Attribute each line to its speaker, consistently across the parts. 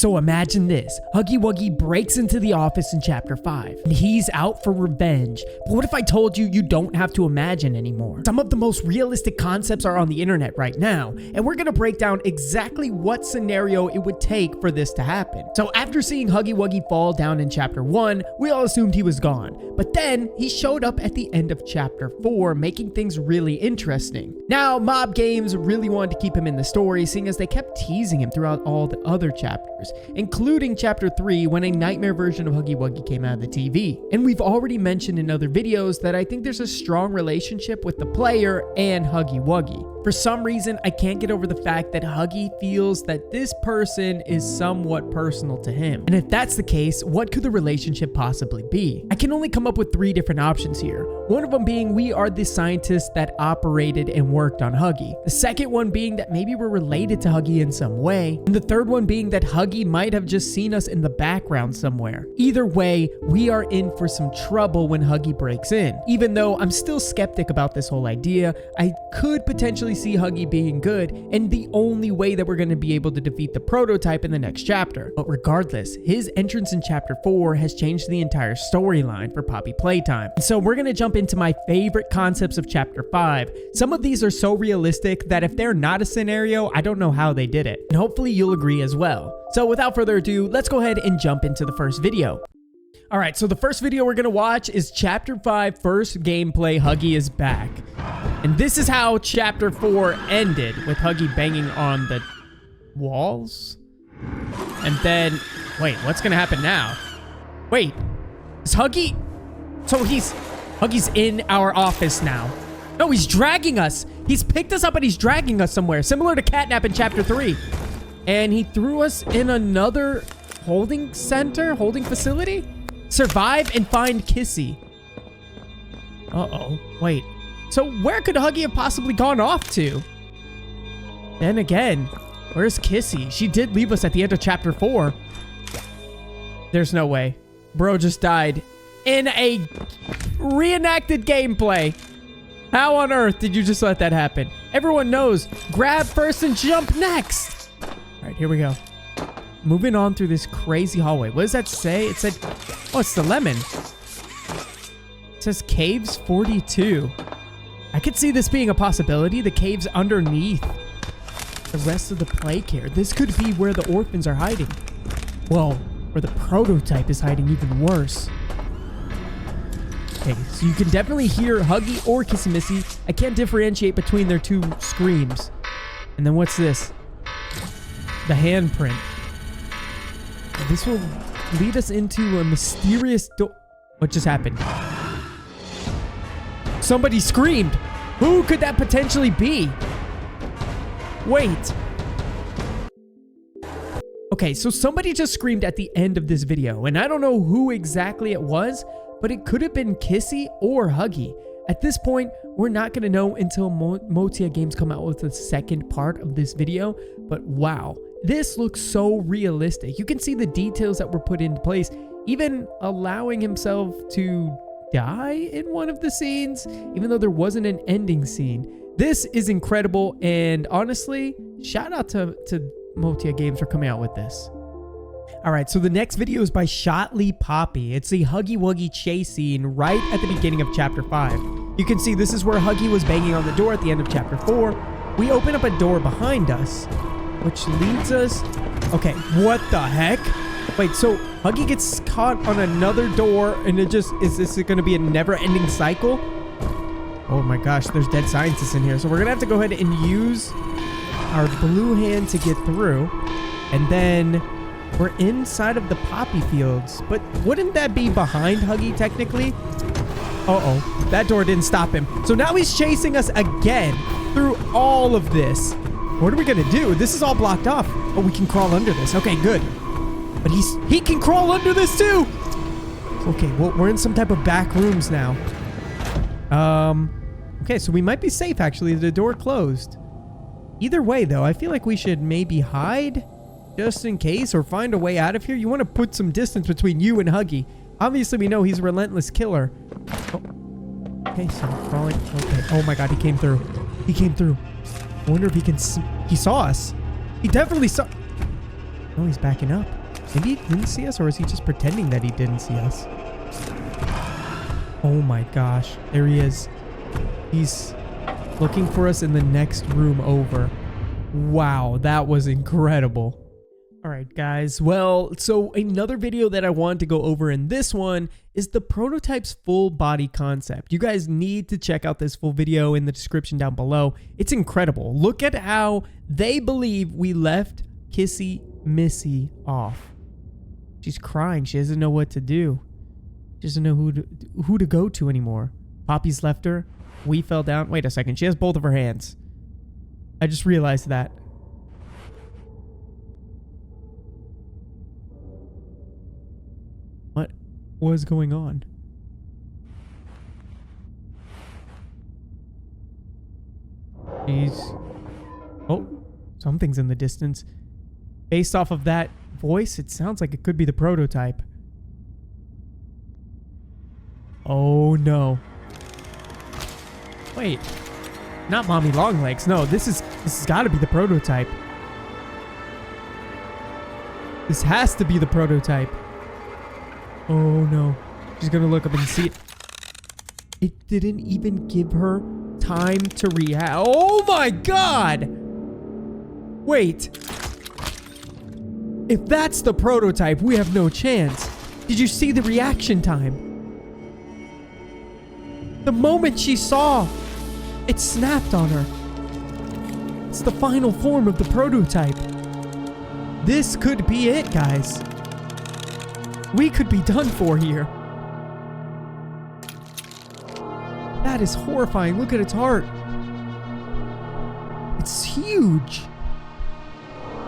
Speaker 1: So imagine this. Huggy Wuggy breaks into the office in chapter 5, and he's out for revenge. But what if I told you you don't have to imagine anymore? Some of the most realistic concepts are on the internet right now, and we're gonna break down exactly what scenario it would take for this to happen. So after seeing Huggy Wuggy fall down in chapter 1, we all assumed he was gone. But then he showed up at the end of chapter 4, making things really interesting. Now, Mob Games really wanted to keep him in the story, seeing as they kept teasing him throughout all the other chapters, including chapter 3 when a nightmare version of Huggy Wuggy came out of the TV. And we've already mentioned in other videos that I think there's a strong relationship with the player and Huggy Wuggy. For some reason, I can't get over the fact that Huggy feels that this person is somewhat personal to him. And if that's the case, what could the relationship possibly be? I can only come up with 3 different options here. One of them being we are the scientists that operated and worked on Huggy. The second one being that maybe we're related to Huggy in some way. And the third one being that Huggy might have just seen us in the background somewhere. Either way, we are in for some trouble when Huggy breaks in. Even though I'm still skeptic about this whole idea, I could potentially see Huggy being good and the only way that we're going to be able to defeat the prototype in the next chapter. But regardless, his entrance in chapter 4 has changed the entire storyline for Poppy Playtime. And so we're going to jump into my favorite concepts of chapter 5. Some of these are so realistic that if they're not a scenario, I don't know how they did it. And hopefully you'll agree as well. So without further ado, let's go ahead and jump into the first video. Alright, so the first video we're going to watch is chapter 5 first gameplay. Huggy is back. And this is how chapter 4 ended, with Huggy banging on the walls. And then, wait, what's going to happen now? Wait, is Huggy... So Huggy's in our office now. No, he's dragging us. He's picked us up and he's dragging us somewhere, similar to Catnap in chapter 3. And he threw us in another holding facility? Survive and find Kissy. Uh-oh, wait. So where could Huggy have possibly gone off to? Then again, where's Kissy? She did leave us at the end of chapter 4. There's no way. Bro just died in a reenacted gameplay. How on earth did you just let that happen? Everyone knows, grab first and jump next. All right, here we go. Moving on through this crazy hallway. What does that say? It said, oh, it's the lemon. It says caves 42. I could see this being a possibility. The caves underneath the rest of the play care. This could be where the orphans are hiding. Well, where the prototype is hiding, even worse. Okay, so you can definitely hear Huggy or Kissy Missy. I can't differentiate between their 2 screams. And then what's this? The handprint. This will lead us into a mysterious door. What just happened? Somebody screamed. Who could that potentially be? Wait. Okay, so somebody just screamed at the end of this video, and I don't know who exactly it was, but it could have been Kissy or Huggy. At this point, we're not going to know until Motia Games come out with the second part of this video, but wow, this looks so realistic. You can see the details that were put into place, even allowing himself to die in one of the scenes, even though there wasn't an ending scene. This is incredible, and honestly, shout out to Motia Games for coming out with this. Alright, so the next video is by Shotley Poppy. It's the Huggy Wuggy chase scene right at the beginning of chapter 5. You can see this is where Huggy was banging on the door at the end of chapter 4. We open up a door behind us, which leads us... Okay, what the heck? Wait, so Huggy gets caught on another door, and it just... Is this going to be a never-ending cycle? Oh my gosh, there's dead scientists in here. So we're going to have to go ahead and use our blue hand to get through. And then we're inside of the poppy fields. But wouldn't that be behind Huggy, technically? Uh-oh, that door didn't stop him. So now he's chasing us again through all of this. What are we going to do? This is all blocked off. Oh, we can crawl under this. Okay, good. But he can crawl under this too. Okay, well, we're in some type of back rooms now. Okay, so we might be safe, actually. The door closed. Either way, though, I feel like we should maybe hide just in case or find a way out of here. You want to put some distance between you and Huggy. Obviously, we know he's a relentless killer. Oh. Okay, so I'm crawling. Okay. Oh my god, he came through. He came through. I wonder if he can... He saw us. He definitely saw... No, he's backing up. Maybe he didn't see us, or is he just pretending that he didn't see us? Oh my gosh. There he is. He's looking for us in the next room over. Wow, that was incredible. All right, guys. Well, so another video that I wanted to go over in this one is the prototype's full body concept. You guys need to check out this full video in the description down below. It's incredible. Look at how they believe we left Kissy Missy off. She's crying. She doesn't know what to do. She doesn't know who to go to anymore. Poppy's left her. We fell down. Wait a second. She has both of her hands. I just realized that. What was going on? Jeez. Oh, something's in the distance. Based off of that voice, it sounds like it could be the prototype. Oh no. Wait. Not Mommy Longlegs. No, this has got to be the prototype. This has to be the prototype. Oh no. She's gonna look up and see it. It didn't even give her time to react. Oh my god! Wait. If that's the prototype, we have no chance. Did you see the reaction time? The moment she saw, it snapped on her. It's the final form of the prototype. This could be it, guys. We could be done for here. That is horrifying. Look at its heart. It's huge.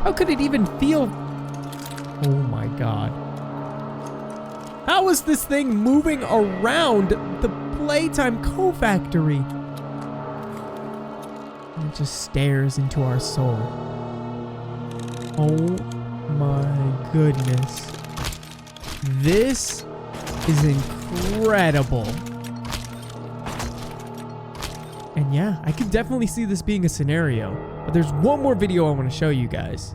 Speaker 1: How could it even feel? Oh my god. How is this thing moving around the Playtime Co factory? It just stares into our soul. Oh my goodness. This is incredible. And yeah, I could definitely see this being a scenario. But there's one more video I want to show you guys.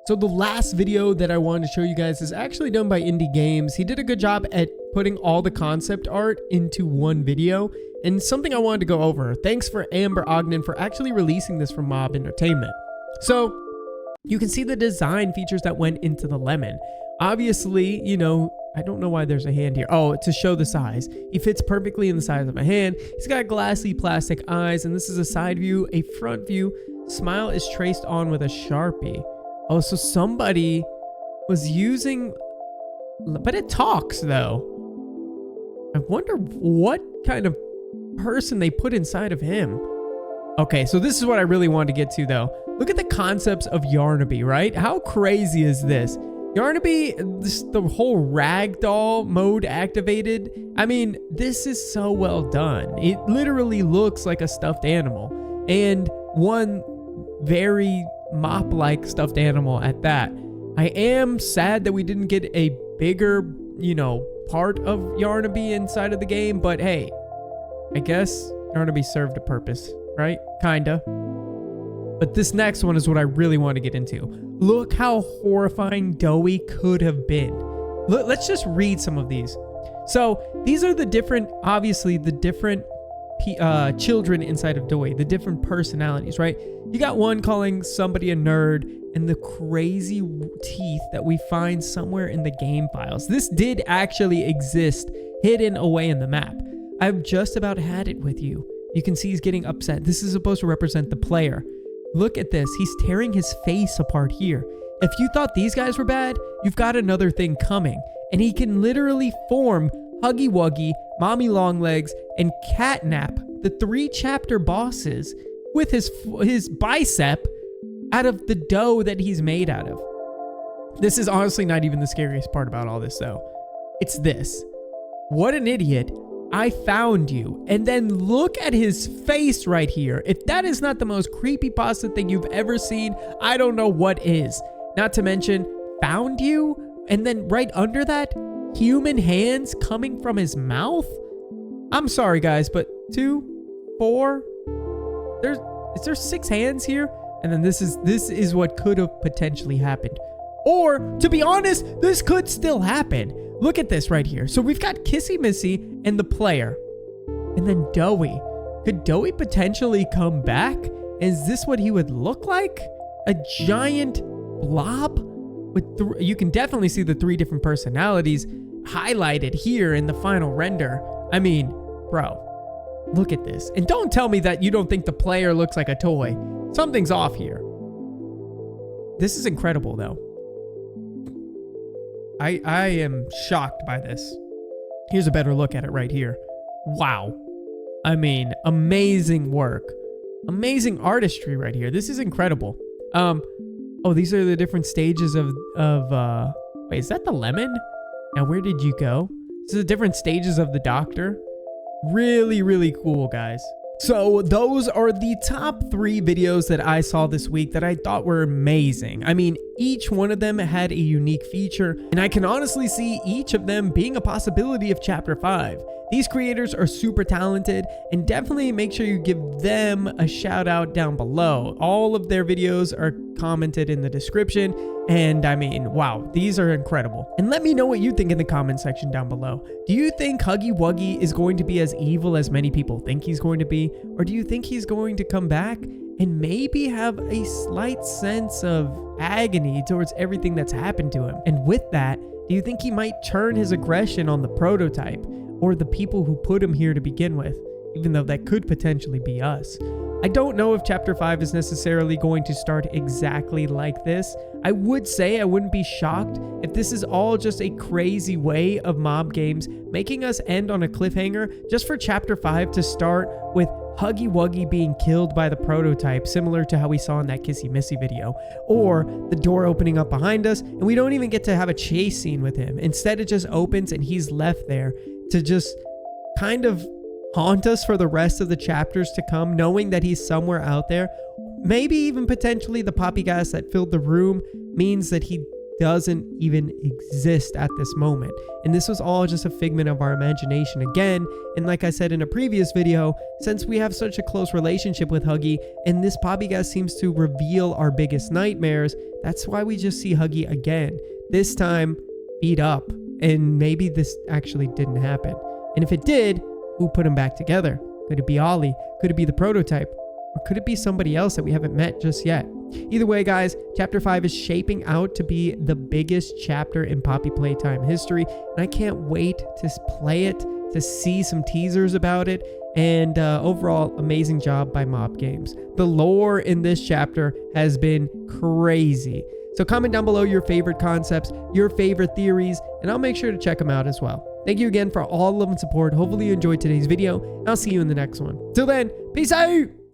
Speaker 1: So the last video that I wanted to show you guys is actually done by Indie Games. He did a good job at putting all the concept art into one video, and something I wanted to go over. Thanks for Amber Ogden for actually releasing this from Mob Entertainment. So you can see the design features that went into the lemon. Obviously, you know, I don't know why there's a hand here. Oh, to show the size. He fits perfectly in the size of a hand. He's got glassy plastic eyes, and this is a side view, a front view. Smile is traced on with a Sharpie. Oh, so somebody was using... But it talks, though. I wonder what kind of person they put inside of him. Okay, so this is what I really wanted to get to, though. Look at the concepts of Yarnaby, right? How crazy is this? Yarnaby, the whole ragdoll mode activated. I mean, this is so well done. It literally looks like a stuffed animal. And one very mop-like stuffed animal at that. I am sad that we didn't get a bigger, you know, part of Yarnaby inside of the game, but hey, I guess Yarnaby served a purpose, right? Kinda. But this next one is what I really want to get into. Look how horrifying Doughy could have been. Let's just read some of these. So these are the different, obviously the different children inside of Doughy, the different personalities, right? You got one calling somebody a nerd, and the crazy teeth that we find somewhere in the game files. This did actually exist hidden away in the map. I've just about had it with you. You can see he's getting upset. This is supposed to represent the player. Look at this. He's tearing his face apart here. If you thought these guys were bad, you've got another thing coming. And he can literally form Huggy Wuggy, Mommy Longlegs, and Catnap, the 3 chapter bosses, with his bicep out of the dough that he's made out of. This is honestly not even the scariest part about all this, though. It's this. What an idiot. I found you. And then look at his face right here. If that is not the most creepypasta thing you've ever seen, I don't know what is. Not to mention, found you? And then right under that, human hands coming from his mouth? I'm sorry, guys, but 2, 4, is there 6 hands here? And then this is what could have potentially happened. Or, to be honest, this could still happen. Look at this right here. So we've got Kissy Missy and the player. And then Doey. Could Doey potentially come back? Is this what he would look like? A giant blob? You can definitely see the 3 different personalities highlighted here in the final render. I mean, bro, look at this. And don't tell me that you don't think the player looks like a toy. Something's off here. This is incredible, though. I am shocked by this. Here's a better look at it right here. Wow. I mean, amazing work. Amazing artistry right here. This is incredible. Oh, these are the different stages of wait, is that the lemon? Now, where did you go? This is the different stages of the doctor. Really, really cool, guys. So those are the top 3 videos that I saw this week that I thought were amazing. I mean, each one of them had a unique feature, and I can honestly see each of them being a possibility of Chapter 5. These creators are super talented, and definitely make sure you give them a shout out down below. All of their videos are commented in the description, and I mean, wow, these are incredible. And let me know what you think in the comment section down below. Do you think Huggy Wuggy is going to be as evil as many people think he's going to be? Or do you think he's going to come back and maybe have a slight sense of agony towards everything that's happened to him? And with that, do you think he might turn his aggression on the prototype or the people who put him here to begin with, even though that could potentially be us? I don't know if Chapter 5 is necessarily going to start exactly like this. I would say I wouldn't be shocked if this is all just a crazy way of Mob Games making us end on a cliffhanger just for Chapter 5 to start with Huggy Wuggy being killed by the prototype, similar to how we saw in that Kissy Missy video, or the door opening up behind us and we don't even get to have a chase scene with him. Instead, it just opens and he's left there to just kind of haunt us for the rest of the chapters to come, knowing that he's somewhere out there. Maybe even potentially the poppy gas that filled the room means that he doesn't even exist at this moment. And this was all just a figment of our imagination again. And like I said in a previous video, since we have such a close relationship with Huggy, and this poppy gas seems to reveal our biggest nightmares, that's why we just see Huggy again. This time, beat up. And maybe this actually didn't happen. And if it did, who put them back together? Could it be Ollie? Could it be the prototype? Or could it be somebody else that we haven't met just yet? Either way, guys, Chapter 5 is shaping out to be the biggest chapter in Poppy Playtime history. And I can't wait to play it, to see some teasers about it. And overall, amazing job by Mob Games. The lore in this chapter has been crazy. So comment down below your favorite concepts, your favorite theories, and I'll make sure to check them out as well. Thank you again for all love and support. Hopefully you enjoyed today's video, and I'll see you in the next one. Till then, peace out!